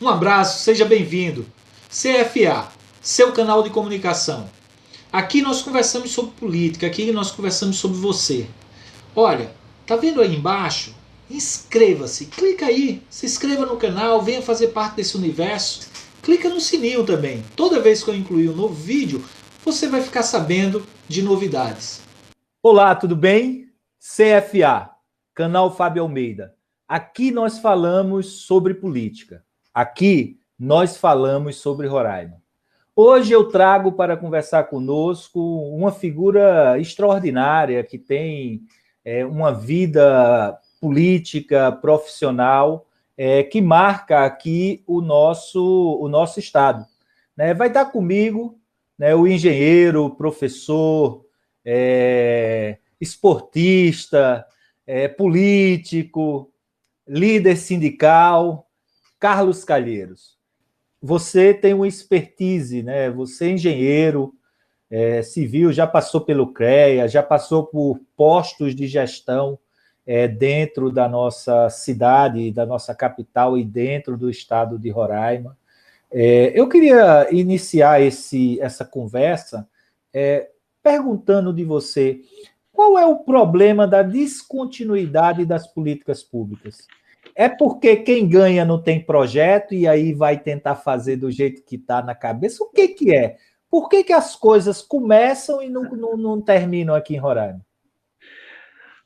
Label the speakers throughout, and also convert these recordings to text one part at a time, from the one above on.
Speaker 1: Um abraço, seja bem-vindo. CFA, seu canal de comunicação. Aqui nós conversamos sobre política, aqui nós conversamos sobre você. Olha, tá vendo aí embaixo? Inscreva-se, clica aí, se inscreva no canal, venha fazer parte desse universo. Clica no sininho também. Toda vez que eu incluir um novo vídeo, você vai ficar sabendo de novidades.
Speaker 2: Olá, tudo bem? CFA, canal Fábio Almeida. Aqui nós falamos sobre política. Aqui nós falamos sobre Roraima. Hoje eu trago para conversar conosco uma figura extraordinária que tem uma vida política, profissional, que marca aqui o nosso estado. Né? Vai estar comigo, né, o engenheiro, professor, esportista, político, líder sindical, Carlos Calheiros. Você tem uma expertise, né? Você é engenheiro civil, já passou pelo CREA, já passou por postos de gestão dentro da nossa cidade, da nossa capital e dentro do estado de Roraima. Eu queria iniciar essa conversa perguntando de você qual é o problema da descontinuidade das políticas públicas. É porque quem ganha não tem projeto e aí vai tentar fazer do jeito que está na cabeça? O que é? Por que as coisas começam e não terminam aqui em Roraima?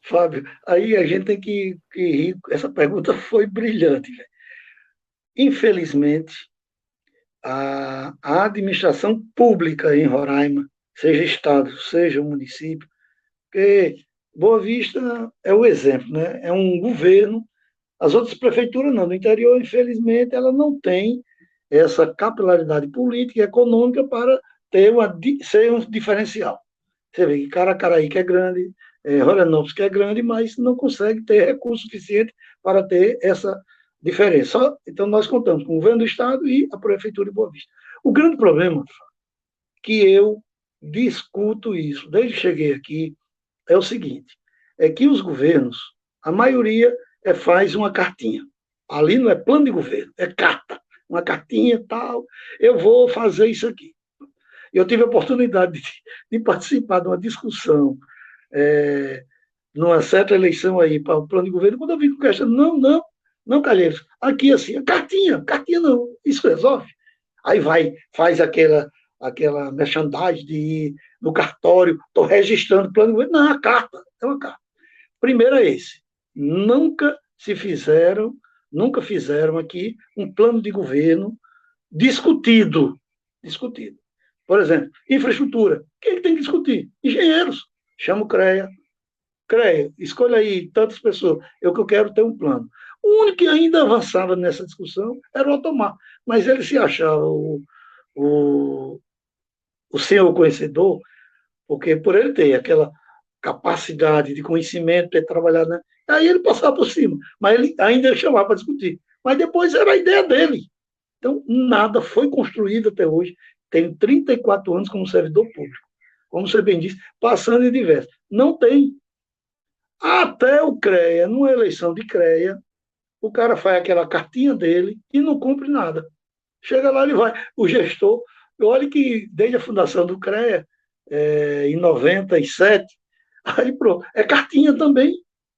Speaker 3: Fábio, aí a gente tem que rir. Essa pergunta foi brilhante. Velho. Infelizmente, a administração pública em Roraima, seja Estado, seja município, porque Boa Vista é o exemplo, né? É um governo, as outras prefeituras não, do interior, infelizmente, ela não tem essa capilaridade política e econômica para ser um diferencial. Você vê que Caracaraí, que é grande, Roranópolis, que é grande, mas não consegue ter recurso suficiente para ter essa diferença. Então, nós contamos com o governo do Estado e a Prefeitura de Boa Vista. O grande problema, que eu discuto isso desde que cheguei aqui, é o seguinte, é que os governos, a maioria faz uma cartinha. Ali não é plano de governo, é carta. Uma cartinha tal, eu vou fazer isso aqui. Eu tive a oportunidade de participar de uma discussão numa certa eleição aí para o plano de governo, quando eu vi com questão, não, Calheiros, aqui assim, cartinha não, isso resolve. Aí vai, faz aquela merchandising de ir no cartório, estou registrando o plano de governo. Não, a carta, é uma carta. Primeiro é esse. Nunca se fizeram, nunca fizeram aqui um plano de governo discutido. Discutido. Por exemplo, infraestrutura. Quem tem que discutir? Engenheiros. Chama o CREA. CREA, escolha aí tantas pessoas. Eu que eu quero ter um plano. O único que ainda avançava nessa discussão era o Otomar. Mas ele se achava o, o senhor conhecedor, porque por ele ter aquela capacidade de conhecimento, ter trabalhado, né? Aí ele passava por cima, mas ele ainda chamava para discutir. Mas depois era a ideia dele. Então, nada foi construído até hoje. Tenho 34 anos como servidor público. Como você bem disse, passando em diversos. Não tem. Até o CREA, numa eleição de CREA, o cara faz aquela cartinha dele e não cumpre nada. Chega lá, ele vai. O gestor, olha que desde a fundação do CREA, em 97, aí pronto, é cartinha também,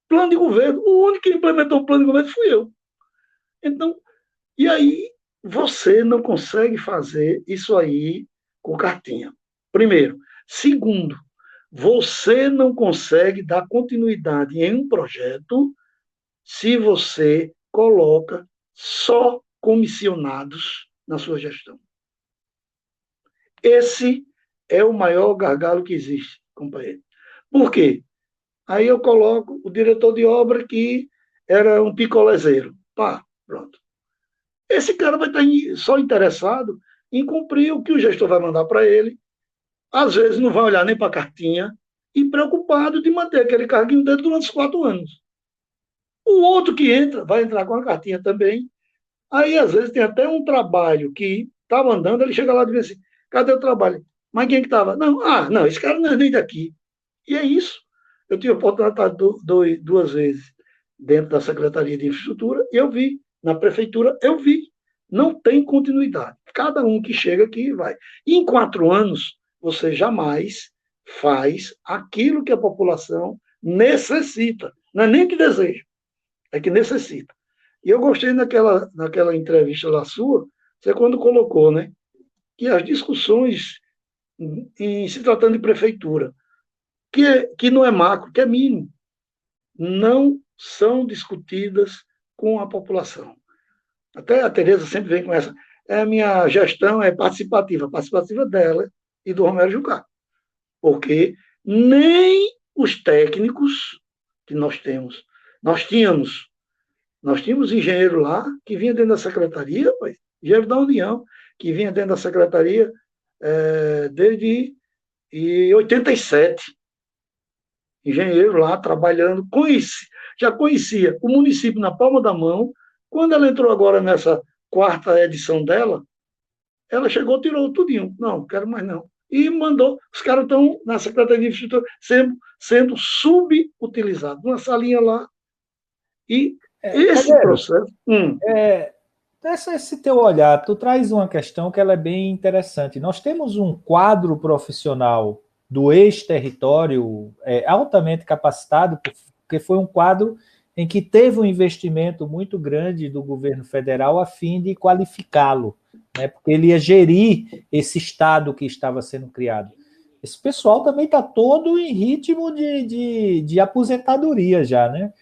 Speaker 3: plano de governo. O único que implementou o plano de governo fui eu. Então, e aí você não consegue fazer isso aí com cartinha. Primeiro. Segundo, você não consegue dar continuidade em um projeto se você coloca só comissionados na sua gestão. Esse é o maior gargalo que existe, companheiro. Por quê? Aí eu coloco o diretor de obra que era um picolezeiro. Pá, pronto. Esse cara vai estar só interessado em cumprir o que o gestor vai mandar para ele. Às vezes não vai olhar nem para a cartinha e preocupado de manter aquele carguinho dele durante os 4 anos. O outro que entra, vai entrar com a cartinha também. Aí, às vezes, tem até um trabalho que estava andando, ele chega lá e diz assim, cadê o trabalho? Mas quem que estava? Não, esse cara não é nem daqui. E é isso. Eu tive a oportunidade de estar 2 vezes dentro da Secretaria de Infraestrutura e eu vi. Na Prefeitura, eu vi. Não tem continuidade. Cada um que chega aqui vai. E em 4 anos, você jamais faz aquilo que a população necessita. Não é nem que deseja, é que necessita. E eu gostei naquela entrevista lá sua, você quando colocou, né, que as discussões se tratando de prefeitura, que não é macro, que é mínimo, não são discutidas com a população. Até a Tereza sempre vem com essa. A minha gestão é participativa dela e do Romero Jucá. Porque nem os técnicos que nós tínhamos engenheiro lá que vinha dentro da secretaria, engenheiro da União, que vinha dentro da secretaria desde 87. Engenheiro lá trabalhando, já conhecia o município na palma da mão. Quando ela entrou agora nessa 4ª edição dela, ela chegou, tirou tudinho. Não, quero mais não. E mandou. Os caras estão na Secretaria de Infraestrutura sendo subutilizados. Uma salinha lá. E esse processo...
Speaker 2: Esse teu olhar, tu traz uma questão que ela é bem interessante. Nós temos um quadro profissional do ex-território altamente capacitado, porque foi um quadro em que teve um investimento muito grande do governo federal a fim de qualificá-lo, né, porque ele ia gerir esse estado que estava sendo criado. Esse pessoal também está todo em ritmo de aposentadoria já, né?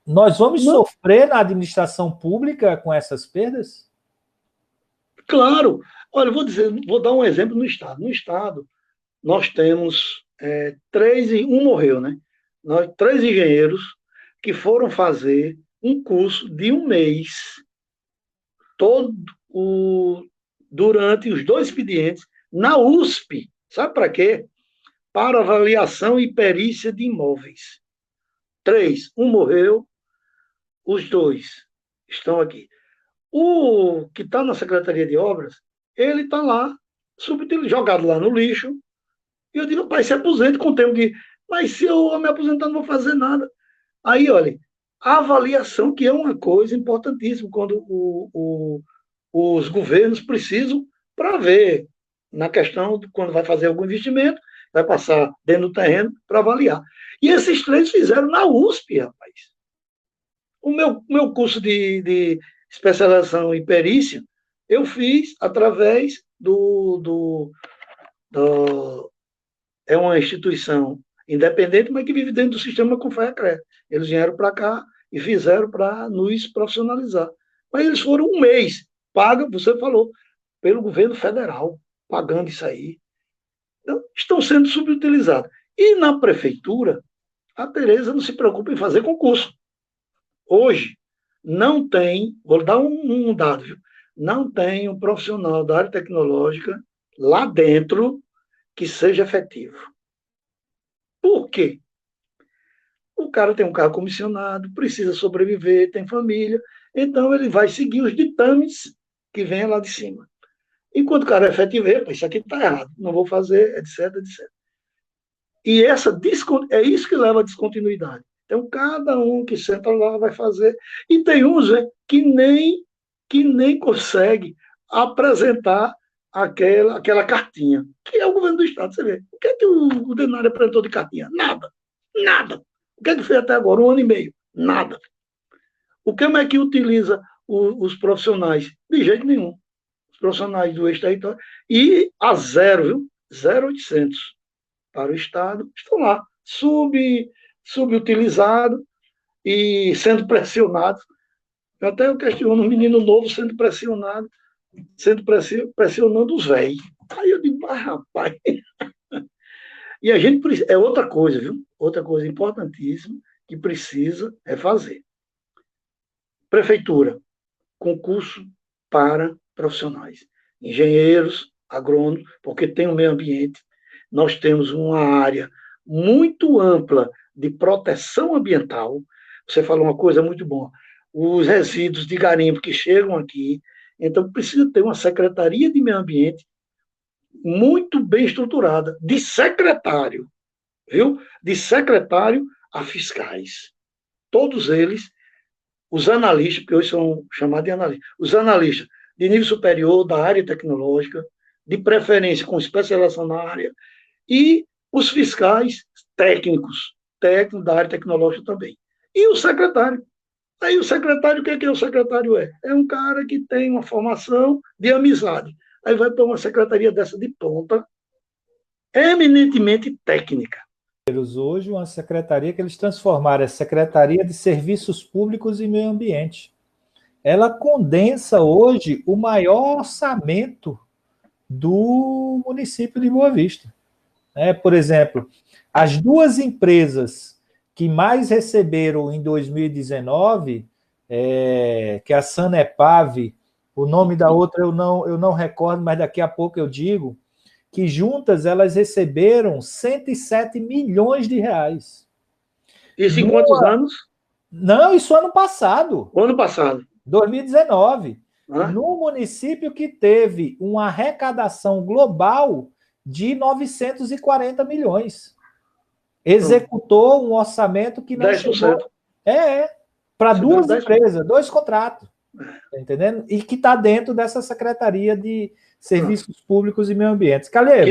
Speaker 2: Nós vamos sofrer na administração pública com essas perdas?
Speaker 3: Claro. Olha, vou dar um exemplo no Estado. No Estado, nós temos 1 morreu, né? 3 engenheiros que foram fazer um curso de 1 mês, durante os 2 expedientes, na USP. Sabe para quê? Para avaliação e perícia de imóveis. 3, 1 morreu, os 2 estão aqui. O que está na Secretaria de Obras, ele está lá, jogado lá no lixo, e eu digo, pai, se aposente com o tempo que... Mas se eu me aposentar, não vou fazer nada. Aí, olha, a avaliação, que é uma coisa importantíssima, quando os governos precisam para ver, na questão de quando vai fazer algum investimento, vai passar dentro do terreno para avaliar. E esses 3 fizeram na USP, rapaz. O meu curso de especialização em perícia, eu fiz através é uma instituição independente, mas que vive dentro do sistema Confea-CRE. Eles vieram para cá e fizeram para nos profissionalizar. Mas eles foram 1 mês, paga, você falou, pelo governo federal, pagando isso aí. Então, estão sendo subutilizados. E na prefeitura, a Tereza não se preocupa em fazer concurso. Hoje, não tem, vou dar um dado, viu? Não tem um profissional da área tecnológica lá dentro que seja efetivo. Por quê? O cara tem um carro comissionado, precisa sobreviver, tem família, então ele vai seguir os ditames que vem lá de cima. Enquanto o cara é efetivo, isso aqui está errado, não vou fazer, etc, etc. E é isso que leva à descontinuidade. Então, cada um que senta lá vai fazer. E tem uns que nem consegue apresentar aquela cartinha, que é o governo do Estado. Você vê, o que é que o Denário apresentou de cartinha? Nada. Nada. O que é que fez até agora? 1 ano e meio? Nada. O que é que utiliza os profissionais? De jeito nenhum. Os profissionais do ex-território. E a zero, viu? 0,800 para o Estado, estão lá, subutilizados e sendo pressionados. Eu até questiono um menino novo sendo pressionado, pressionando os velhos. Aí eu digo, rapaz. E a gente precisa, é outra coisa, viu? Outra coisa importantíssima que precisa fazer. Prefeitura, concurso para profissionais, engenheiros, agrônomos, porque tem o meio ambiente. Nós temos uma área muito ampla de proteção ambiental. Você falou uma coisa muito boa. Os resíduos de garimpo que chegam aqui, então precisa ter uma secretaria de meio ambiente muito bem estruturada, de secretário, viu? De secretário a fiscais. Todos eles os analistas, porque hoje são chamados de analistas, os analistas de nível superior da área tecnológica, de preferência com especialização na área, e os fiscais técnicos da área tecnológica também. E o secretário. Aí o secretário, o que é o secretário? É um cara que tem uma formação de amizade. Aí vai para uma secretaria dessa de ponta, eminentemente técnica.
Speaker 2: Hoje, uma secretaria que eles transformaram a Secretaria de Serviços Públicos e Meio Ambiente. Ela condensa hoje o maior orçamento do município de Boa Vista. Por exemplo, as duas empresas que mais receberam em 2019, que é a Sanepave, o nome da outra eu não recordo, mas daqui a pouco eu digo, que juntas elas receberam 107 milhões de reais.
Speaker 3: Isso em quantos anos?
Speaker 2: Não, isso ano passado.
Speaker 3: O ano passado.
Speaker 2: 2019. No município que teve uma arrecadação global de 940 milhões. Executou um orçamento que não
Speaker 3: 10%.
Speaker 2: chegou. Para duas empresas, 2 contratos. Tá entendendo? E que está dentro dessa Secretaria de Serviços Públicos e Meio Ambiente. Calheiros.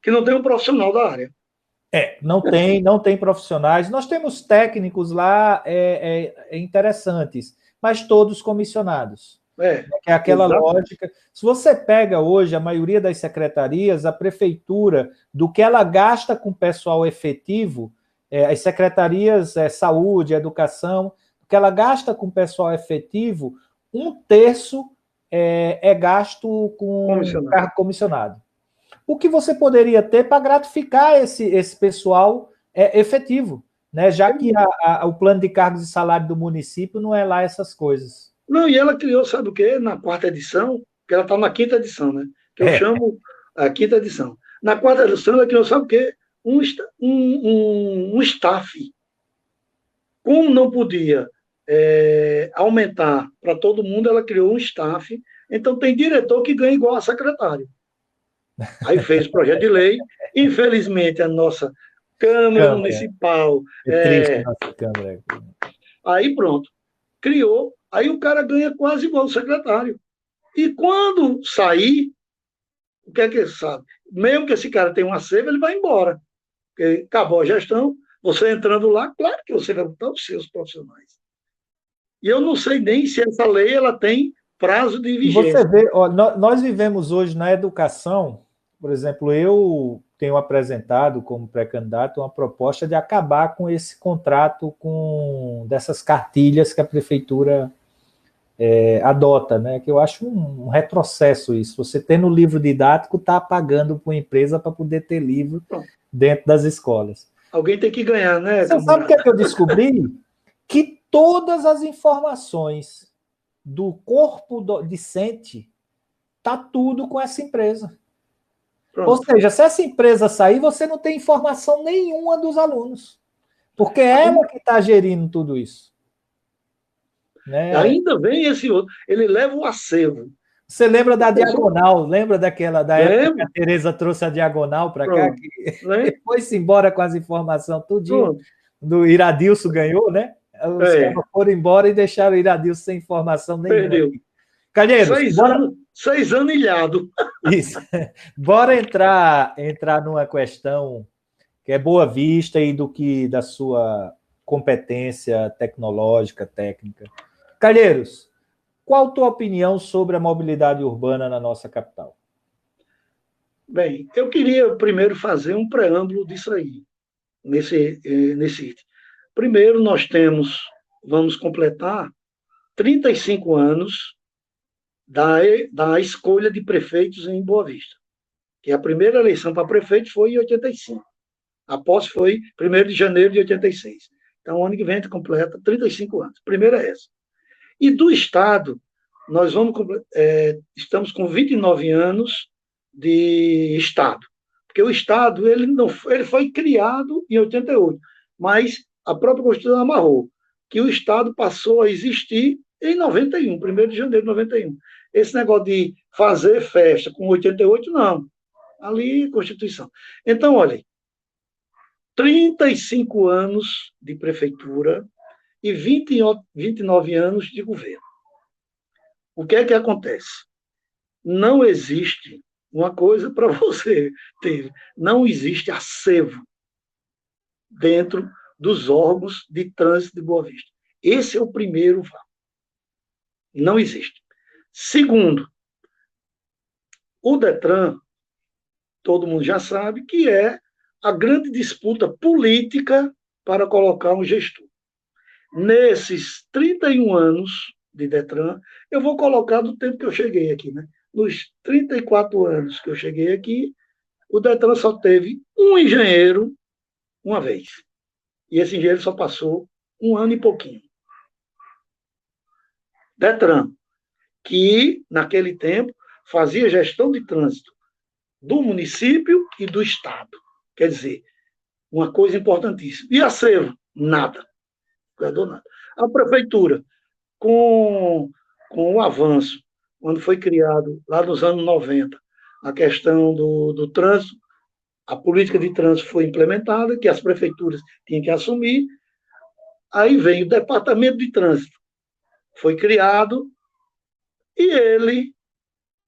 Speaker 3: Que não tem um profissional da área.
Speaker 2: Não tem profissionais. Nós temos técnicos lá interessantes, mas todos comissionados. Que é aquela lógica. Se você pega hoje a maioria das secretarias, a prefeitura, do que ela gasta com pessoal efetivo, as secretarias saúde, educação, o que ela gasta com pessoal efetivo, 1/3 é gasto com cargo comissionado. O que você poderia ter para gratificar esse pessoal efetivo, né? Já que o plano de cargos e salário do município não é lá essas coisas.
Speaker 3: Não, e ela criou, sabe o quê? Na 4ª edição, que ela está na 5ª edição, né? Que eu chamo a 5ª edição. Na 4ª edição, ela criou, sabe o quê? Um staff. Como não podia aumentar para todo mundo, ela criou um staff. Então, tem diretor que ganha igual a secretário. Aí fez o projeto de lei. Infelizmente, a nossa Câmara Municipal...
Speaker 2: triste a nossa Câmara.
Speaker 3: Aí, pronto. Criou. Aí o cara ganha quase igual o secretário. E quando sair, o que é que ele sabe? Mesmo que esse cara tenha uma seiva, ele vai embora. Porque acabou a gestão, você entrando lá, claro que você vai botar os seus profissionais. E eu não sei nem se essa lei ela tem prazo de vigência.
Speaker 2: Você vê, nós vivemos hoje na educação, por exemplo, eu tenho apresentado como pré-candidato uma proposta de acabar com esse contrato dessas cartilhas que a prefeitura adota, né? Que eu acho um retrocesso isso. Você tendo livro didático, está pagando para uma empresa para poder ter livro dentro das escolas.
Speaker 3: Alguém tem que ganhar, né?
Speaker 2: Você sabe o que é que eu descobri? Que todas as informações do corpo discente está tudo com essa empresa. Pronto. Ou seja, se essa empresa sair, você não tem informação nenhuma dos alunos. Porque é ela que está gerindo tudo isso. Né?
Speaker 3: Ainda vem esse outro. Ele leva o acervo.
Speaker 2: Você lembra da diagonal? Lembra da época que a Tereza trouxe a diagonal para cá? Que foi-se embora com as informações tudinho. Do Iradilson ganhou, né? Os caras foram embora e deixaram o Iradilson sem informação nenhuma.
Speaker 3: Perdeu.
Speaker 2: Calheiros,
Speaker 3: 6 anos ilhado.
Speaker 2: Isso. Bora entrar numa questão que é Boa Vista e da sua competência tecnológica, técnica. Calheiros, qual a tua opinião sobre a mobilidade urbana na nossa capital?
Speaker 3: Bem, eu queria primeiro fazer um preâmbulo disso aí, nesse item. Primeiro, vamos completar 35 anos da escolha de prefeitos em Boa Vista. Que a primeira eleição para prefeito foi em 85. A posse foi 1º de janeiro de 86. Então, ano que vem a gente completa 35 anos. Primeira é essa. E do Estado, nós estamos com 29 anos de Estado. Porque o Estado ele foi criado em 88, mas a própria Constituição amarrou que o Estado passou a existir em 91, 1º de janeiro de 91. Esse negócio de fazer festa com 88, não. Ali, Constituição. Então, olha, 35 anos de prefeitura e 29 anos de governo. O que é que acontece? Não existe uma coisa para você ter, não existe acervo dentro dos órgãos de trânsito de Boa Vista. Esse é o primeiro fato. Não existe. Segundo, o Detran, todo mundo já sabe que é a grande disputa política para colocar um gestor. Nesses 31 anos de Detran, eu vou colocar do tempo que eu cheguei aqui, né? Nos 34 anos que eu cheguei aqui, o Detran só teve um engenheiro uma vez. E esse engenheiro só passou um ano e pouquinho. Detran, que naquele tempo fazia gestão de trânsito do município e do estado. Quer dizer, uma coisa importantíssima. E acervo? Nada. Nada. A prefeitura, com o avanço, quando foi criado, lá nos anos 90, a questão do trânsito, a política de trânsito foi implementada, que as prefeituras tinham que assumir, aí vem o departamento de trânsito, foi criado, e ele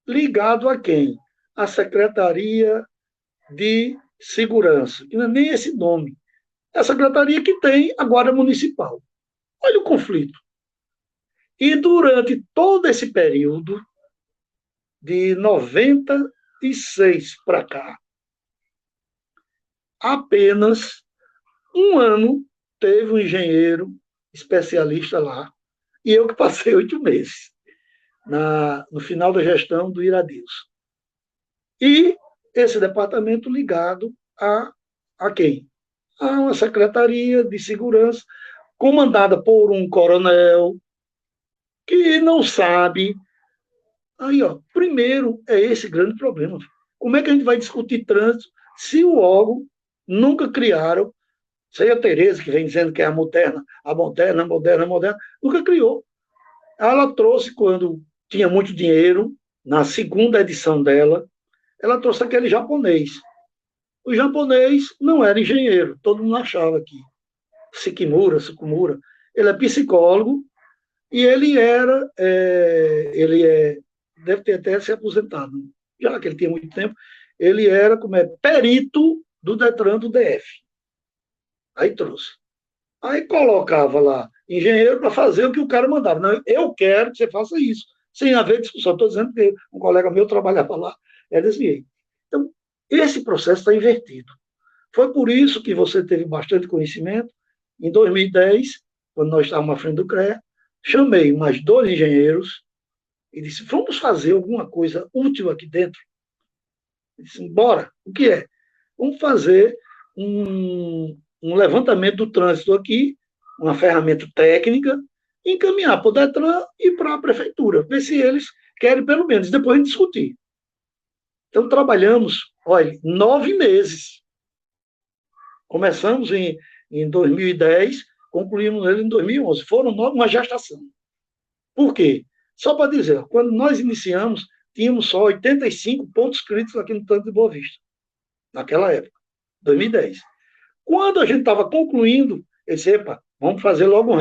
Speaker 3: ligado a quem? A Secretaria de Segurança, que não é nem esse nome. É a secretaria que tem a Guarda Municipal. Olha o conflito. E durante todo esse período, de 96 para cá, apenas um ano teve um engenheiro especialista lá, e eu que passei 8 meses no final da gestão do Iradilson. E esse departamento ligado a quem? A uma secretaria de segurança comandada por um coronel que não sabe. Aí, ó, primeiro é esse grande problema. Como é que a gente vai discutir trânsito se o órgão nunca criaram, sei a Tereza, que vem dizendo que é a moderna, nunca criou. Ela trouxe, quando tinha muito dinheiro, na segunda edição dela, ela trouxe aquele japonês. O japonês não era engenheiro, todo mundo achava que Sukumura, ele é psicólogo e deve ter até se aposentado, já que ele tinha muito tempo, ele era perito do Detran do DF. Aí trouxe. Aí colocava lá engenheiro para fazer o que o cara mandava. Não, eu quero que você faça isso, sem haver discussão. Estou dizendo que um colega meu trabalhava lá, era desse jeito. Então, esse processo está invertido. Foi por isso que você teve bastante conhecimento. Em 2010, quando nós estávamos à frente do CREA, chamei mais 2 engenheiros e disse, vamos fazer alguma coisa útil aqui dentro? Ele disse, bora. O que é? Vamos fazer um levantamento do trânsito aqui, uma ferramenta técnica, encaminhar para o Detran e para a prefeitura, ver se eles querem pelo menos, depois a gente discutir. Então, trabalhamos, olha, 9 meses. Começamos em 2010, concluímos ele em 2011. Foram uma gestação. Por quê? Só para dizer, quando nós iniciamos, tínhamos só 85 pontos críticos aqui no Tanto de Boa Vista, naquela época, 2010. Quando a gente estava concluindo, eu disse, epa, vamos fazer logo um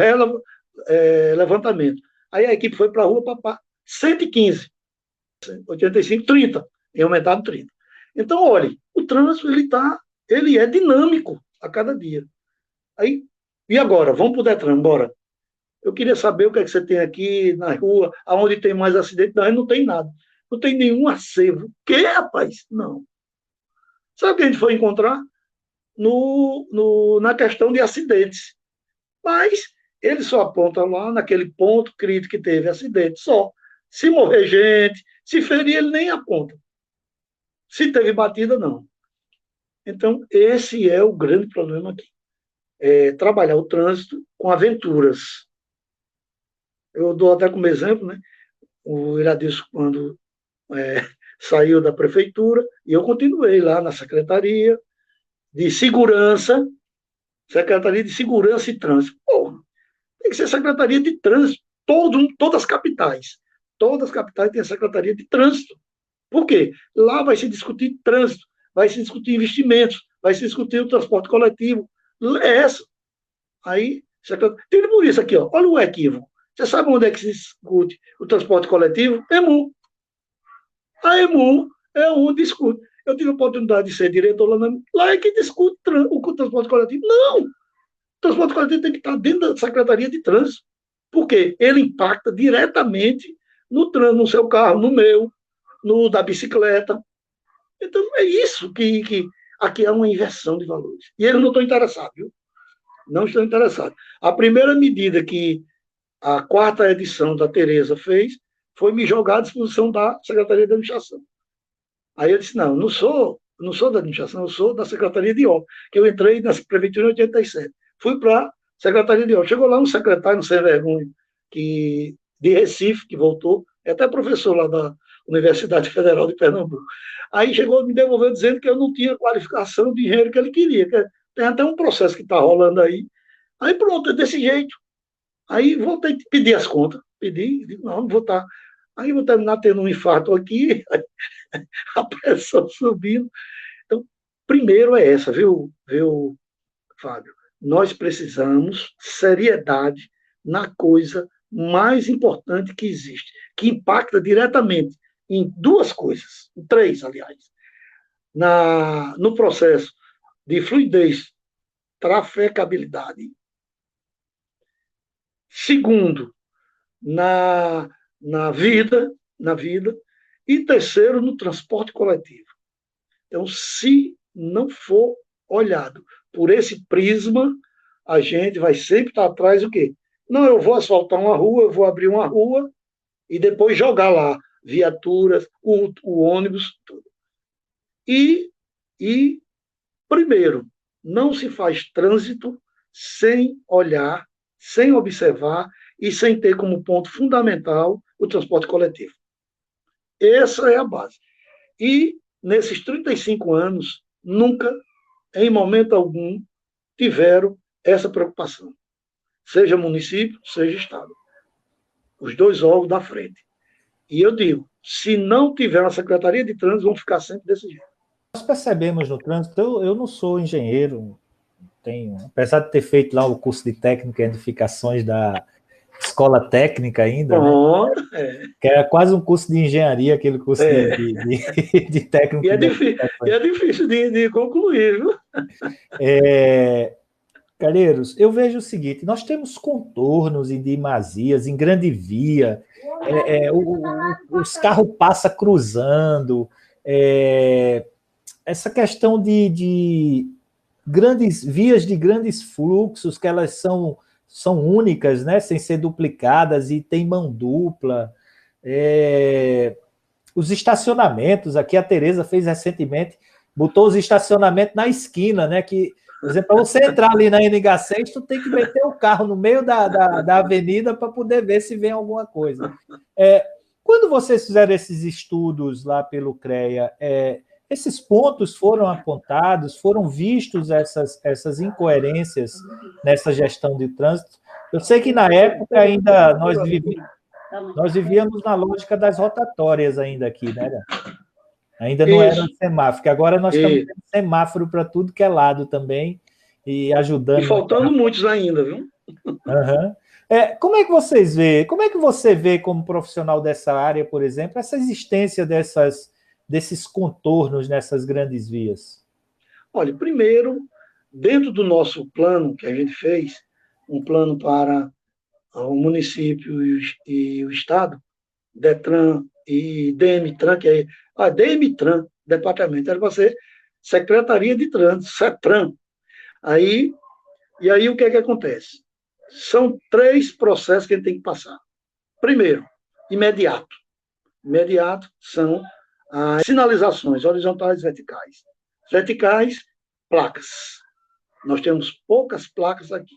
Speaker 3: levantamento. Aí a equipe foi para a rua para 115, 85, 30, e aumentado 30. Então, olha, o trânsito ele é dinâmico a cada dia. Aí, e agora? Vamos para o Detran, bora. Eu queria saber o que é que você tem aqui na rua, aonde tem mais acidente. Não tem nada. Não tem nenhum acervo. Que, rapaz? Não. Sabe o que a gente foi encontrar? Na questão de acidentes. Mas ele só aponta lá naquele ponto crítico que teve acidente. Só. Se morrer gente, se ferir, ele nem aponta. Se teve batida, não. Então, esse é o grande problema aqui. É trabalhar o trânsito com aventuras. Eu dou até como exemplo, né? O Iradilson, quando saiu da prefeitura, e eu continuei lá na Secretaria de Segurança, Secretaria de Segurança e Trânsito. Porra, tem que ser Secretaria de Trânsito, todas as capitais. Todas as capitais têm a Secretaria de Trânsito. Por quê? Lá vai se discutir trânsito, vai se discutir investimentos, vai se discutir o transporte coletivo. É essa. Aí Tire por isso aqui, ó. Olha o equívoco. Você sabe onde é que se discute o transporte coletivo? EMU. A EMU é onde discute. Eu tive a oportunidade de ser diretor lá, lá é que discute o transporte coletivo. Não! O transporte coletivo tem que estar dentro da Secretaria de Trânsito. Por quê? Ele impacta diretamente no trânsito, no seu carro, no meu, no da bicicleta. Então, é isso que aqui é uma inversão de valores. E eles não estão interessados, viu? Não estão interessados. A primeira medida que a 4ª edição da Tereza fez foi me jogar à disposição da Secretaria de Administração. Aí eu disse, não sou da administração, eu sou da Secretaria de Obras, que eu entrei na Prefeitura em 87. Fui para a Secretaria de Obras. Chegou lá um secretário, um sem vergonha, de Recife, que voltou, é até professor lá da Universidade Federal de Pernambuco. Aí chegou, me devolveu dizendo que eu não tinha qualificação de engenheiro que ele queria. Tem até um processo que está rolando aí. Aí pronto, é desse jeito. Aí voltei a pedir as contas. Digo, não vou estar. Aí vou terminar tendo um infarto aqui, a pressão subindo. Então, primeiro é essa, viu, Fábio? Nós precisamos seriedade na coisa mais importante que existe, que impacta diretamente em 2 coisas, em 3, aliás. No processo de fluidez, trafegabilidade. Segundo, na vida. E terceiro, no transporte coletivo. Então, se não for olhado por esse prisma, a gente vai sempre estar atrás do quê? Não, eu vou asfaltar uma rua, eu vou abrir uma rua e depois jogar lá viaturas, o ônibus, tudo. E, primeiro, não se faz trânsito sem olhar, sem observar e sem ter como ponto fundamental o transporte coletivo. Essa é a base. E, nesses 35 anos, nunca, em momento algum, tiveram essa preocupação. Seja município, seja Estado. Os 2 órgãos da frente. E eu digo, se não tiver uma Secretaria de Trânsito, vão ficar sempre desse jeito.
Speaker 2: Nós percebemos no trânsito, eu não sou engenheiro, apesar de ter feito lá o curso de técnica e edificações da Escola Técnica ainda, né? Que era quase um curso de engenharia, aquele curso de técnico.
Speaker 3: E é difícil de concluir, viu?
Speaker 2: Calheiros, eu vejo o seguinte, nós temos contornos em demazias, em grande via, os carros passam cruzando, essa questão de grandes vias de grandes fluxos, que elas são únicas, né, sem ser duplicadas e tem mão dupla. Os estacionamentos, aqui a Tereza fez recentemente, botou os estacionamentos na esquina, né, que, por exemplo, para você entrar ali na NH6, tu tem que meter o carro no meio da avenida para poder ver se vem alguma coisa. Quando vocês fizeram esses estudos lá pelo CREA, esses pontos foram apontados, foram vistos essas incoerências nessa gestão de trânsito? Eu sei que na época ainda nós vivíamos na lógica das rotatórias ainda aqui, né? Ainda não era semáforo, porque agora nós estamos tendo semáforo para tudo que é lado também, e ajudando.
Speaker 3: E faltando muitos ainda, viu?
Speaker 2: Uhum. Como é que vocês veem? Como é que você vê, como profissional dessa área, por exemplo, essa existência desses contornos nessas grandes vias?
Speaker 3: Olha, primeiro, dentro do nosso plano que a gente fez, um plano para o município e o Estado, DETRAN e DEMITRAN, que é DEMITRAN, departamento, era para ser Secretaria de Trânsito, CETRAN. E aí o que é que acontece? São 3 processos que a gente tem que passar. Primeiro, imediato. Imediato são as sinalizações horizontais e verticais. Verticais, placas. Nós temos poucas placas aqui.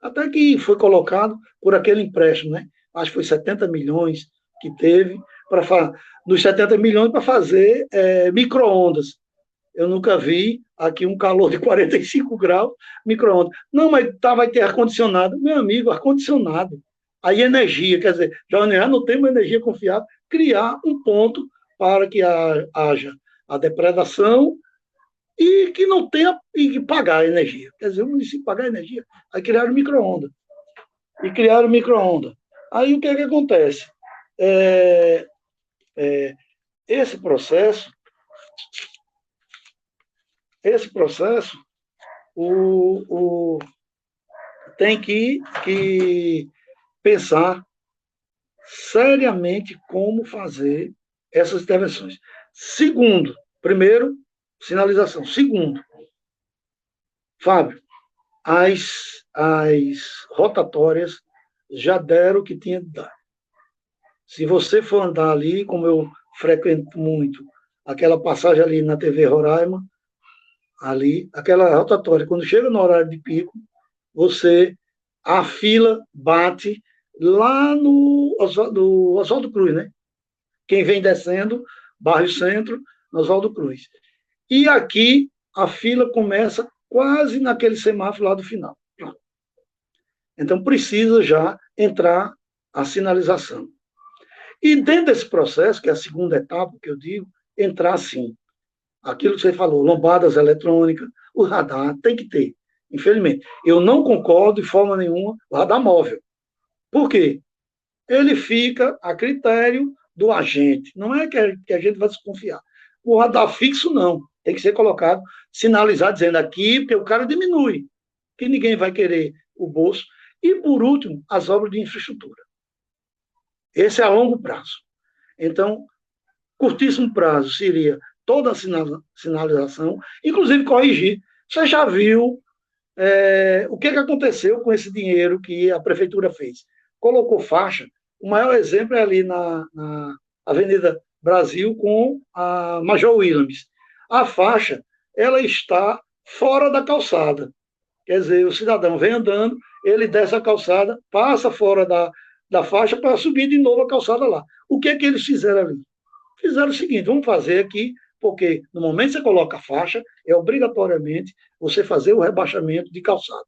Speaker 3: Até que foi colocado por aquele empréstimo, né? Acho que foi 70 milhões que teve, dos 70 milhões para fazer micro-ondas. Eu nunca vi aqui um calor de 45 graus, micro-ondas. Não, mas vai ter ar-condicionado. Meu amigo, ar-condicionado. Aí energia, quer dizer, já não tem uma energia confiável, criar um ponto para que haja a depredação e que não tenha e que pagar a energia. Quer dizer, o município pagar a energia. Aí criaram micro-ondas. E criaram micro-ondas. Aí o que é que acontece? É, é, esse processo, o tem que pensar seriamente como fazer essas intervenções. Segundo, primeiro, sinalização. Segundo, Fábio, as rotatórias já deram o que tinha de dar. Se você for andar ali, como eu frequento muito, aquela passagem ali na TV Roraima, ali, aquela rotatória, quando chega no horário de pico, a fila bate lá no Oswaldo Cruz, né? Quem vem descendo, bairro Centro, no Oswaldo Cruz. E aqui a fila começa quase naquele semáforo lá do final. Então precisa já entrar a sinalização. E dentro desse processo, que é a segunda etapa que eu digo, entrar sim. Aquilo que você falou, lombadas eletrônicas, o radar tem que ter. Infelizmente, eu não concordo de forma nenhuma o radar móvel. Por quê? Ele fica a critério do agente. Não é que a gente vai desconfiar. O radar fixo, não. Tem que ser colocado, sinalizado, dizendo aqui, porque o cara diminui, que ninguém vai querer o bolso. E, por último, as obras de infraestrutura. Esse é a longo prazo. Então, curtíssimo prazo seria toda a sinalização, inclusive corrigir. Você já viu o que aconteceu com esse dinheiro que a prefeitura fez? Colocou faixa. O maior exemplo é ali na Avenida Brasil com a Major Williams. A faixa ela está fora da calçada. Quer dizer, o cidadão vem andando, ele desce a calçada, passa fora da faixa para subir de novo a calçada lá. O que eles fizeram ali? Fizeram o seguinte, vamos fazer aqui, porque no momento que você coloca a faixa, é obrigatoriamente você fazer o rebaixamento de calçada.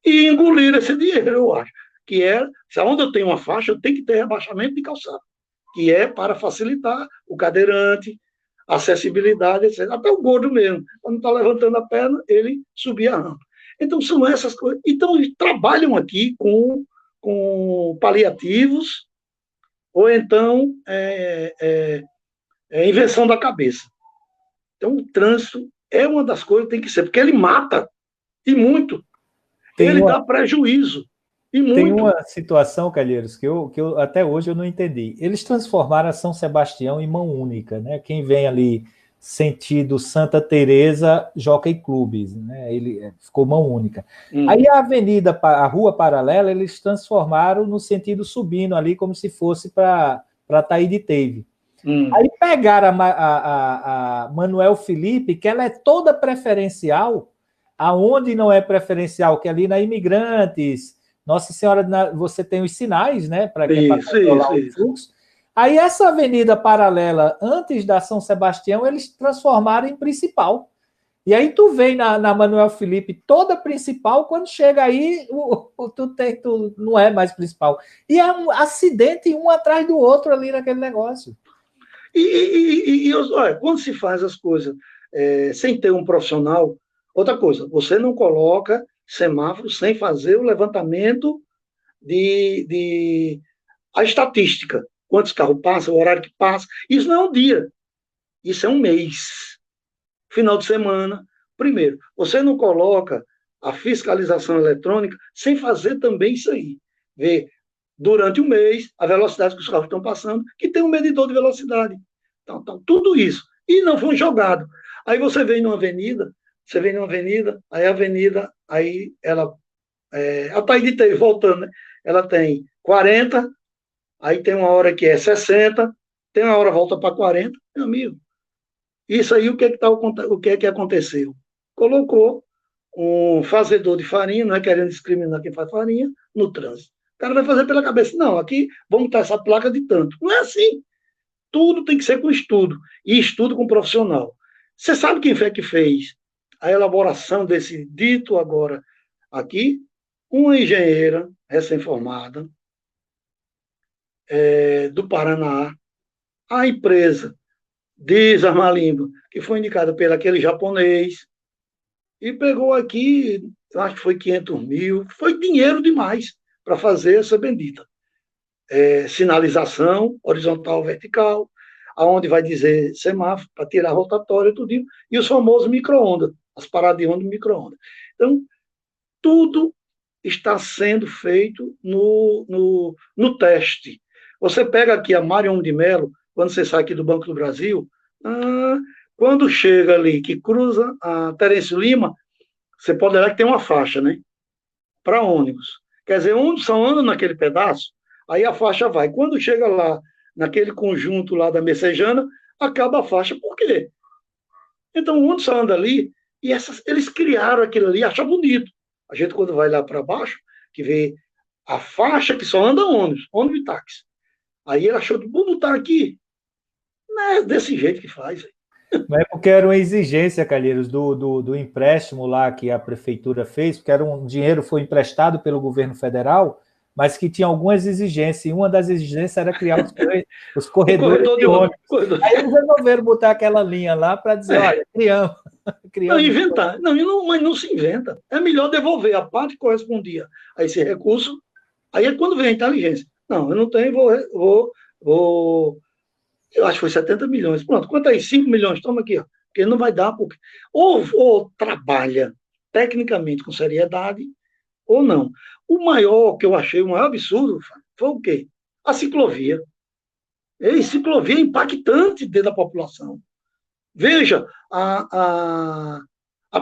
Speaker 3: E engolir esse dinheiro, eu acho. Que é, se onde eu tenho uma faixa, eu tenho que ter rebaixamento de calçada. Que é para facilitar o cadeirante, acessibilidade, etc. Até o gordo mesmo. Quando está levantando a perna, ele subir a rampa. Então, são essas coisas. Então, eles trabalham aqui com paliativos, ou então invenção da cabeça. Então, o trânsito é uma das coisas que tem que ser, porque ele mata, e muito. Ele dá prejuízo, e muito.
Speaker 2: Tem uma situação, Calheiros, que eu até hoje eu não entendi. Eles transformaram a São Sebastião em mão única, né? Quem vem ali sentido Santa Teresa, Jockey Clubes, né? Ele ficou mão única. Aí a rua paralela, eles transformaram no sentido subindo ali, como se fosse para Taíde Teve. Aí pegaram a Manuel Felipe, que ela é toda preferencial, aonde não é preferencial, que é ali na Imigrantes, Nossa Senhora, você tem os sinais, né, para controlar o fluxo. Aí essa avenida paralela, antes da São Sebastião, eles transformaram em principal. E aí tu vem na Manuel Felipe toda principal, quando chega aí, tu não é mais principal. E é um acidente um atrás do outro ali naquele negócio.
Speaker 3: Olha, quando se faz as coisas sem ter um profissional, outra coisa, você não coloca semáforo sem fazer o levantamento a estatística. Quantos carros passam, o horário que passa. Isso não é um dia, isso é um mês. Final de semana. Primeiro, você não coloca a fiscalização eletrônica sem fazer também isso aí. Ver durante o mês a velocidade que os carros estão passando, que tem um medidor de velocidade. Então, tudo isso. E não foi jogado. Aí você vem numa avenida, aí a avenida, aí ela. A Taíde Teve, voltando, né? Ela tem 40, aí tem uma hora que é 60, tem uma hora volta para 40, meu amigo. Isso aí, o que é que aconteceu? Colocou um fazedor de farinha, não é querendo discriminar quem faz farinha, no trânsito. O cara vai fazer pela cabeça. Não, aqui vamos ter essa placa de tanto. Não é assim. Tudo tem que ser com estudo. E estudo com profissional. Você sabe quem foi que fez a elaboração desse dito agora aqui? Uma engenheira recém-formada do Paraná. A empresa diz Armalimbo, que foi indicada pelo aquele japonês, e pegou aqui, acho que foi 500 mil, foi dinheiro demais para fazer essa bendita. Sinalização horizontal, vertical, aonde vai dizer semáforo, para tirar a rotatória, tudinho, e os famosos micro-ondas, as paradas de onda micro-ondas. Então, tudo está sendo feito no teste. Você pega aqui a Marion de Mello, quando você sai aqui do Banco do Brasil, quando chega ali, que cruza a Terêncio Lima, você pode olhar que tem uma faixa, né? Para ônibus. Quer dizer, ônibus só anda naquele pedaço, aí a faixa vai. Quando chega lá, naquele conjunto lá da Messejana, acaba a faixa. Por quê? Então, o ônibus só anda ali, e eles criaram aquilo ali, acham bonito. A gente, quando vai lá para baixo, que vê a faixa que só anda ônibus e táxi. Aí ele achou, vamos botar aqui. Não é desse jeito que faz.
Speaker 2: Mas é porque era uma exigência, Calheiros, do empréstimo lá que a prefeitura fez, porque era dinheiro foi emprestado pelo governo federal, mas que tinha algumas exigências, e uma das exigências era criar os corredores de ônibus. Aí eles resolveram botar aquela linha lá para dizer, olha, criamos.
Speaker 3: Não, inventar. Não, mas não se inventa. É melhor devolver a parte que correspondia a esse recurso. Aí é quando vem a inteligência. Não, eu não tenho, vou eu acho que foi 70 milhões. Pronto, quanto aí? 5 milhões, toma aqui, ó. Porque não vai dar, porque ou trabalha tecnicamente com seriedade, ou não. O maior, que eu achei o maior absurdo, foi o quê? A ciclovia. E ciclovia é impactante dentro da população. Veja, a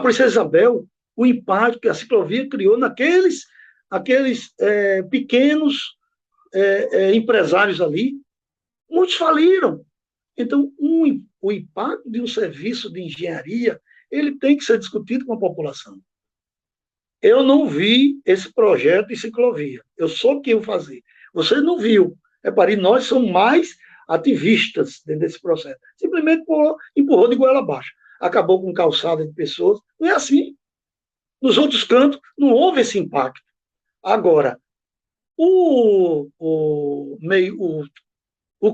Speaker 3: Princesa Isabel, o impacto que a ciclovia criou naqueles pequenos empresários ali, muitos faliram. Então, o impacto de um serviço de engenharia, ele tem que ser discutido com a população. Eu não vi esse projeto de ciclovia. Eu só que eu fazer. Você não viu. Repare, nós somos mais ativistas dentro desse processo. Simplesmente empurrou de goela abaixo. Acabou com calçada de pessoas. Não é assim. Nos outros cantos, não houve esse impacto. Agora, o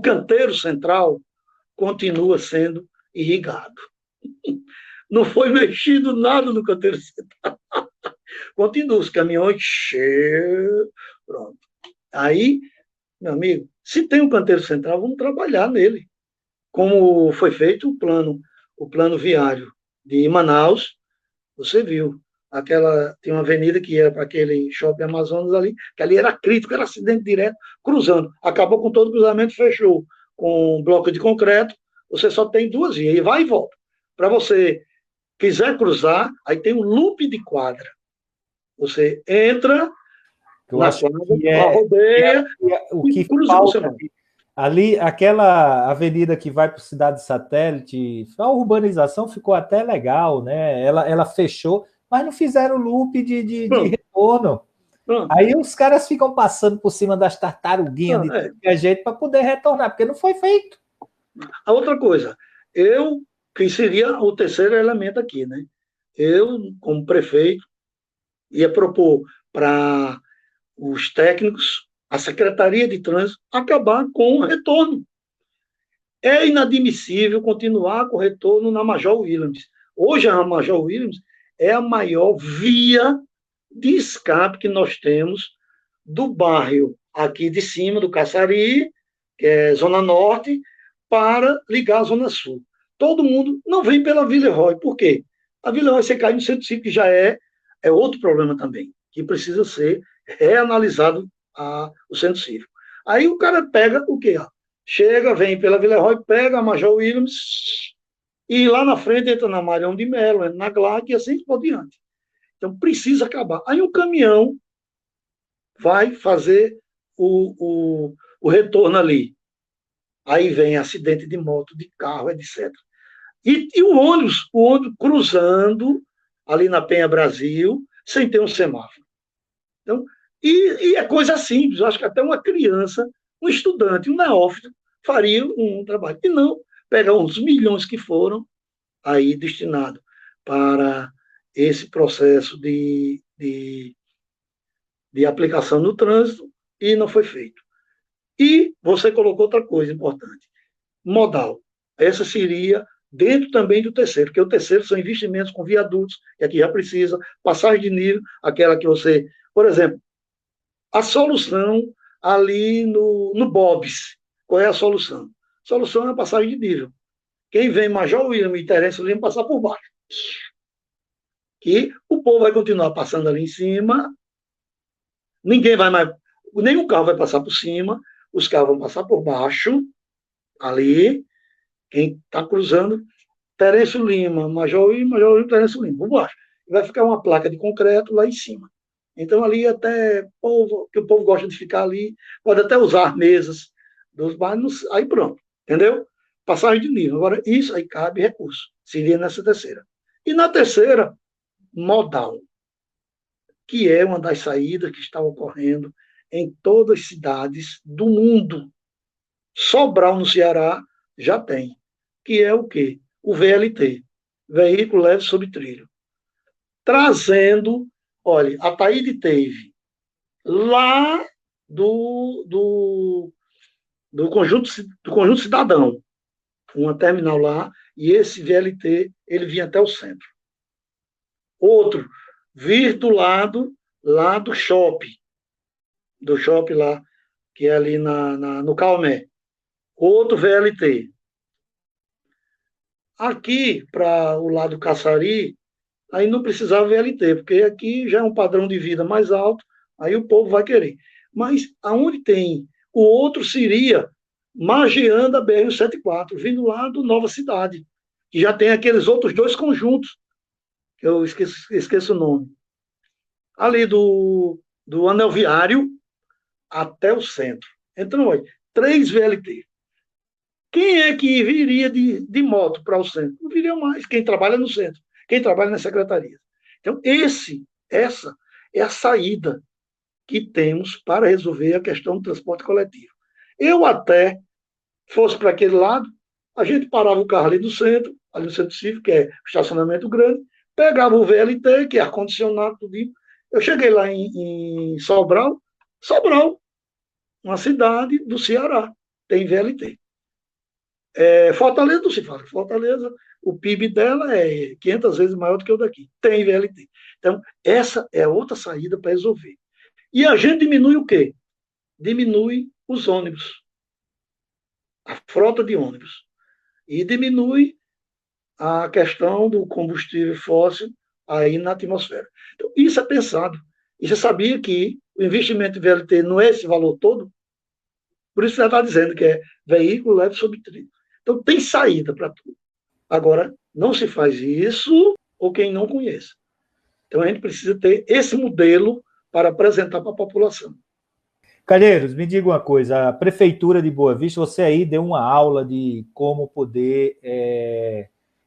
Speaker 3: canteiro central continua sendo irrigado. Não foi mexido nada no canteiro central. Continua os caminhões cheios. Pronto. Aí, meu amigo, se tem um canteiro central, vamos trabalhar nele. Como foi feito o plano viário de Manaus, você viu. Tem uma avenida que era para aquele shopping Amazonas ali, que ali era crítico, era acidente direto, cruzando. Acabou com todo o cruzamento, fechou com bloco de concreto, você só tem 2 vias, e vai e volta. Para você quiser cruzar, aí tem um loop de quadra. Você entra na quadra, rodeia,
Speaker 2: o que falta ali, aquela avenida que vai para a Cidade Satélite, a urbanização ficou até legal, né? Ela fechou, mas não fizeram loop de retorno. Aí os caras ficam passando por cima das tartaruguinhas de qualquer jeito para poder retornar, porque não foi feito.
Speaker 3: A outra coisa, que seria o terceiro elemento aqui, né? Eu, como prefeito, ia propor para os técnicos, a Secretaria de Trânsito, acabar com o retorno. É inadmissível continuar com o retorno na Major Williams. Hoje, a Major Williams é a maior via de escape que nós temos do bairro aqui de cima, do Caçari, que é Zona Norte, para ligar a Zona Sul. Todo mundo não vem pela Villeroy. Por quê? A Villeroy, você cai no centro cívico, que já é outro problema também, que precisa ser reanalisado o centro cívico. Aí o cara pega o quê? Chega, vem pela Villeroy, pega a Major Williams e lá na frente entra na Marião de Mello, entra na GLAC e assim por diante. Então precisa acabar. Aí o caminhão vai fazer o retorno ali. Aí vem acidente de moto, de carro, etc. E o ônibus cruzando ali na Penha Brasil, sem ter um semáforo. Então, e é coisa simples. Eu acho que até uma criança, um estudante, um neófito, faria um trabalho. E não pegar uns milhões que foram aí destinados para esse processo de aplicação no trânsito e não foi feito. E você colocou outra coisa importante. Modal. Essa seria dentro também do terceiro, porque o terceiro são investimentos com viadutos, que aqui já precisa, passagem de nível, aquela que você... Por exemplo, a solução ali no Bob's, qual é a solução? A solução é a passagem de nível. Quem vem Major William e Terêncio Lima passar por baixo. Que o povo vai continuar passando ali em cima, ninguém vai mais, nenhum carro vai passar por cima, os carros vão passar por baixo, ali, quem está cruzando, Terêncio Lima, Major William, Terêncio Lima, por baixo. Vai ficar uma placa de concreto lá em cima. Então, ali até povo, que o povo gosta de ficar ali, pode até usar mesas dos bairros, aí pronto, entendeu? Passagem de nível. Agora, isso aí cabe recurso. Seria nessa terceira. E na terceira, modal, que é uma das saídas que está ocorrendo em todas as cidades do mundo. Sobral, no Ceará, já tem. Que é o quê? O VLT, Veículo Leve Sob Trilho. Trazendo, olha, a Taíde teve lá do conjunto Cidadão, uma terminal lá, e esse VLT, ele vinha até o centro. Outro, vir do lado lá do shopping lá, que é ali no Calmé. Outro VLT. Aqui, para o lado do Caçari, aí não precisava VLT, porque aqui já é um padrão de vida mais alto, aí o povo vai querer. Mas aonde tem o outro seria margeando a BR-174, vindo lá do Nova Cidade, que já tem aqueles outros dois conjuntos, que eu esqueço o nome. Ali do Anel Viário até o centro. Então, olha, 3 VLT. Quem é que viria de moto para o centro? Não viria mais. Quem trabalha no centro, quem trabalha na secretaria. Então, essa é a saída que temos para resolver a questão do transporte coletivo. Eu até fosse para aquele lado, a gente parava o carro ali no centro cívico, que é o estacionamento grande, pegava o VLT, que é ar-condicionado, tudo. Eu cheguei lá em Sobral, uma cidade do Ceará, tem VLT. Fortaleza não se fala. Fortaleza, o PIB dela é 500 vezes maior do que o daqui. Tem VLT. Então, essa é outra saída para resolver. E a gente diminui o quê? Diminui os ônibus, a frota de ônibus. E diminui a questão do combustível fóssil aí na atmosfera. Então, isso é pensado. E você sabia que o investimento em VLT não é esse valor todo? Por isso você está dizendo que é veículo leve sob trilho. Então, tem saída para tudo. Agora, não se faz isso ou quem não conhece. Então, a gente precisa ter esse modelo para apresentar para a população.
Speaker 2: Calheiros, me diga uma coisa, a Prefeitura de Boa Vista, você aí deu uma aula de como poder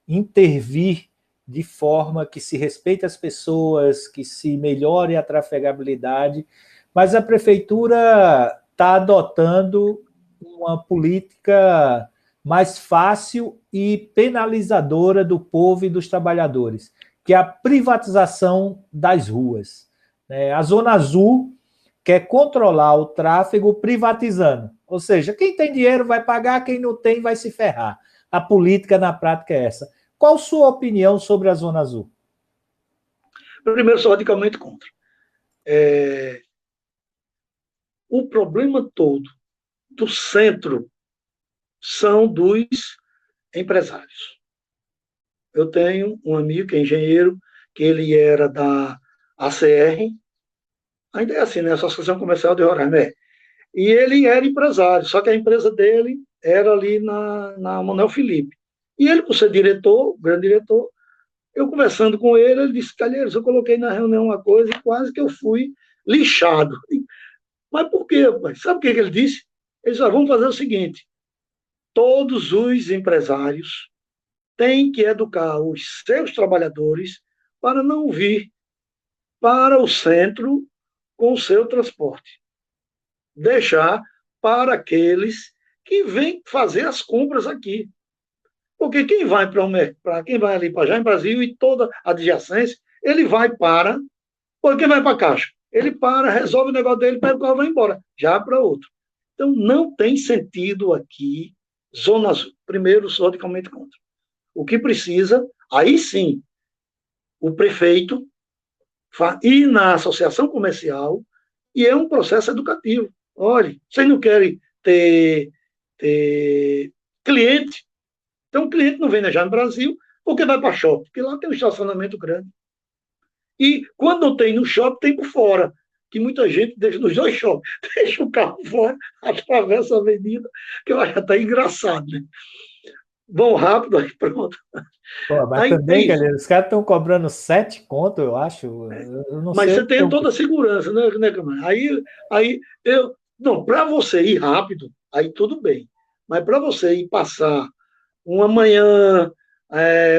Speaker 2: intervir de forma que se respeite as pessoas, que se melhore a trafegabilidade, mas a Prefeitura está adotando uma política mais fácil e penalizadora do povo e dos trabalhadores, que é a privatização das ruas. A Zona Azul quer controlar o tráfego privatizando. Ou seja, quem tem dinheiro vai pagar, quem não tem vai se ferrar. A política na prática é essa. Qual a sua opinião sobre a Zona Azul?
Speaker 3: Primeiro, sou radicalmente contra. O problema todo do centro são dos empresários. Eu tenho um amigo que é engenheiro, que ele era da ACR, ainda é assim, né? Associação Comercial de Roraima, e ele era empresário, só que a empresa dele era ali na Manuel Felipe. E ele, por ser diretor, grande diretor, eu conversando com ele, ele disse, Calheiros, eu coloquei na reunião uma coisa e quase que eu fui lixado. Mas por quê, pai? Sabe o que ele disse? Ele disse, vamos fazer o seguinte, todos os empresários têm que educar os seus trabalhadores para não vir para o centro com o seu transporte. Deixar para aqueles que vêm fazer as compras aqui. Porque quem vai quem vai ali para Jaime Brasil e toda a adjacência, ele vai para. Porque quem vai para a Caixa? Ele para, resolve o negócio dele, pega o carro e vai embora. Já para outro. Então, não tem sentido aqui Zona Azul. Primeiro, sou radicalmente contra. O que precisa, aí sim, o prefeito ir na associação comercial e é um processo educativo. Olha, vocês não querem ter cliente? Então, o cliente não vem já no Brasil porque vai para shopping, porque lá tem um estacionamento grande. E quando não tem no shopping, tem por fora, que muita gente deixa nos dois shoppings, deixa o carro fora, atravessa a avenida, que eu acho até engraçado, né? Vão rápido, aí pronto.
Speaker 2: Pô, mas
Speaker 3: Aí
Speaker 2: também,
Speaker 3: tem isso.
Speaker 2: galera, os caras estão cobrando 7 conto, eu acho. Eu não
Speaker 3: Mas
Speaker 2: sei.
Speaker 3: você tem toda a segurança, né, Camargo? Não, para você ir rápido, aí tudo bem. Mas para você ir passar uma manhã,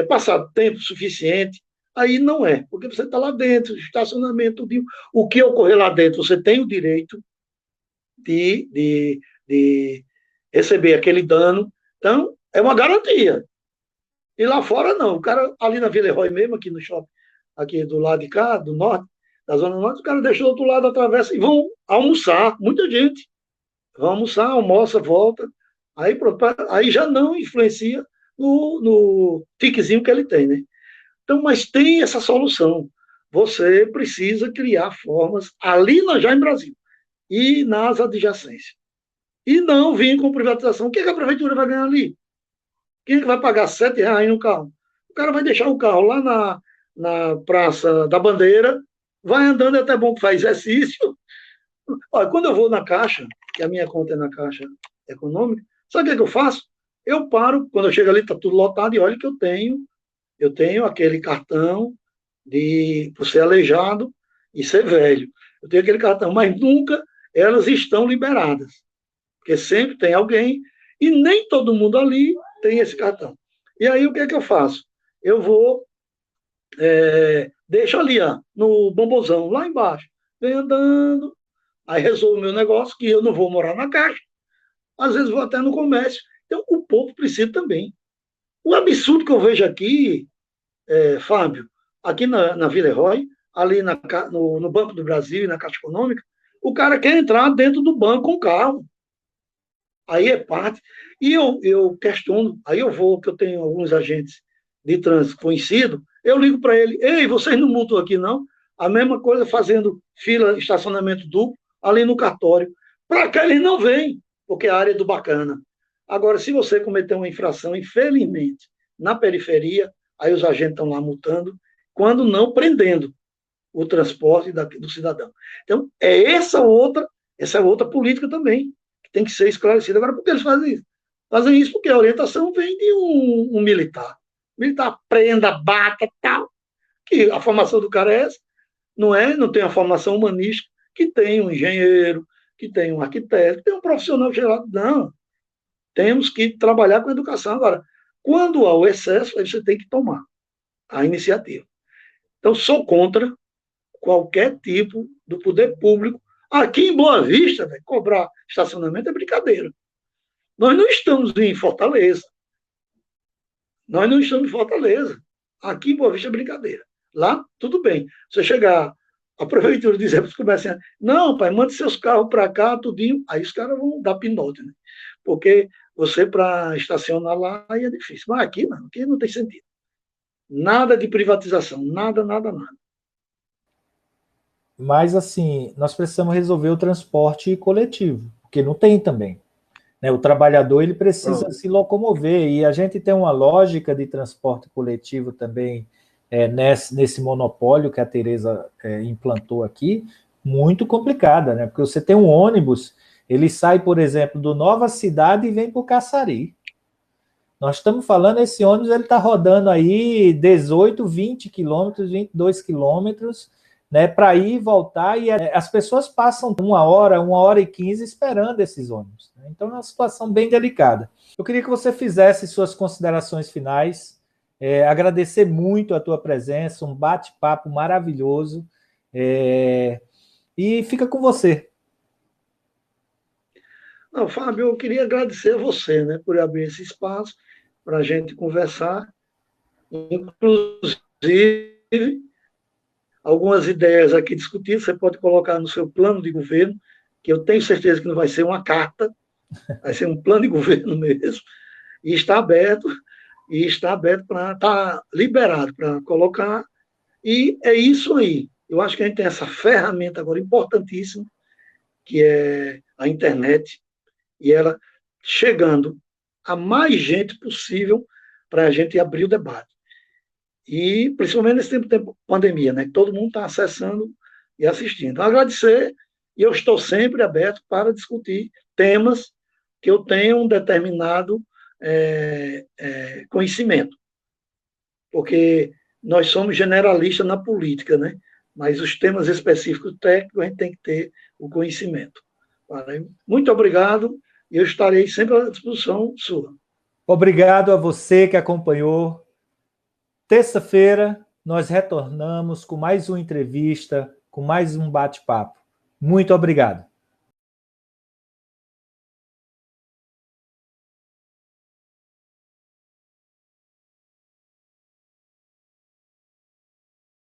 Speaker 3: passar tempo suficiente, aí não é, porque você está lá dentro, estacionamento, o que ocorrer lá dentro, você tem o direito de receber aquele dano, então é uma garantia. E lá fora não, o cara ali na Villeroy mesmo, aqui no shopping, aqui do lado de cá, do norte, da zona norte, o cara deixa do outro lado, atravessa e vão almoçar, muita gente, vão almoçar, almoça, volta, aí, aí já não influencia no tiquezinho que ele tem, né? Então, mas tem essa solução. Você precisa criar formas ali já em Brasil e nas adjacências. E não vir com privatização. O que a prefeitura vai ganhar ali? Quem é que vai pagar R$ 7 no carro? O cara vai deixar o carro lá na Praça da Bandeira, vai andando, é até bom que faz exercício. Olha, quando eu vou na Caixa, que a minha conta é na Caixa Econômica, sabe o que eu faço? Eu paro, quando eu chego ali, está tudo lotado, e olha que eu tenho aquele cartão por ser aleijado e ser velho. Eu tenho aquele cartão, mas nunca elas estão liberadas. Porque sempre tem alguém, e nem todo mundo ali tem esse cartão. E aí o que é que eu faço? Eu vou, deixo ali, ó, no bombozão, lá embaixo, venho andando, aí resolvo o meu negócio, que eu não vou morar na Caixa, às vezes vou até no comércio. Então o povo precisa também. O absurdo que eu vejo aqui, Fábio, aqui na Villeroy, ali no Banco do Brasil e na Caixa Econômica, o cara quer entrar dentro do banco com carro. Aí é parte. E eu questiono, aí eu vou, que eu tenho alguns agentes de trânsito conhecidos, eu ligo para ele, ei, vocês não multam aqui, não? A mesma coisa fazendo fila, estacionamento duplo, ali no cartório. Para cá eles não vêm, porque é a área é do bacana. Agora, se você cometer uma infração, infelizmente, na periferia, aí os agentes estão lá multando, quando não prendendo o transporte do cidadão. Então, essa é outra política também, que tem que ser esclarecida. Agora, por que eles fazem isso? Fazem isso porque a orientação vem de um militar. O militar prenda, bata, tal. Que a formação do cara é essa. Não tem a formação humanística que tem um engenheiro, que tem um arquiteto, que tem um profissional geral. Não. Temos que trabalhar com a educação. Agora, quando há o excesso, aí você tem que tomar a iniciativa. Então, sou contra qualquer tipo do poder público. Aqui em Boa Vista, véio, cobrar estacionamento é brincadeira. Nós não estamos em Fortaleza. Nós não estamos em Fortaleza. Aqui em Boa Vista é brincadeira. Lá, tudo bem. Você chegar, a prefeitura dizer para os comerciantes, não, pai, mande seus carros para cá, tudinho. Aí os caras vão dar pinote, né? Porque você, para estacionar lá, aí é difícil. Mas aqui não tem sentido. Nada de privatização, nada, nada, nada.
Speaker 2: Mas, assim, nós precisamos resolver o transporte coletivo, porque não tem também. Né? O trabalhador ele precisa se locomover, e a gente tem uma lógica de transporte coletivo também nesse monopólio que a Tereza implantou aqui, muito complicada, né? Porque você tem um ônibus, ele sai, por exemplo, do Nova Cidade e vem para o Caçari. Nós estamos falando, esse ônibus ele está rodando aí 18, 20 quilômetros, 22 quilômetros, né, para ir e voltar, e as pessoas passam 1 hora e 15 esperando esses ônibus. Né? Então é uma situação bem delicada. Eu queria que você fizesse suas considerações finais, agradecer muito a tua presença, um bate-papo maravilhoso, e fica com você.
Speaker 3: Não, Fábio, eu queria agradecer a você, né, por abrir esse espaço para a gente conversar, inclusive algumas ideias aqui discutidas, você pode colocar no seu plano de governo, que eu tenho certeza que não vai ser uma carta, vai ser um plano de governo mesmo, e está aberto para estar liberado para colocar. E é isso aí. Eu acho que a gente tem essa ferramenta agora importantíssima, que é a internet, e ela chegando a mais gente possível para a gente abrir o debate. E principalmente nesse tempo de pandemia, né? Que todo mundo está acessando e assistindo. Então, agradecer, e eu estou sempre aberto para discutir temas que eu tenha um determinado conhecimento. Porque nós somos generalistas na política, né? Mas os temas específicos técnicos a gente tem que ter o conhecimento. Muito obrigado, e eu estarei sempre à disposição sua.
Speaker 2: Obrigado a você que acompanhou. Terça-feira, nós retornamos com mais uma entrevista, com mais um bate-papo. Muito obrigado.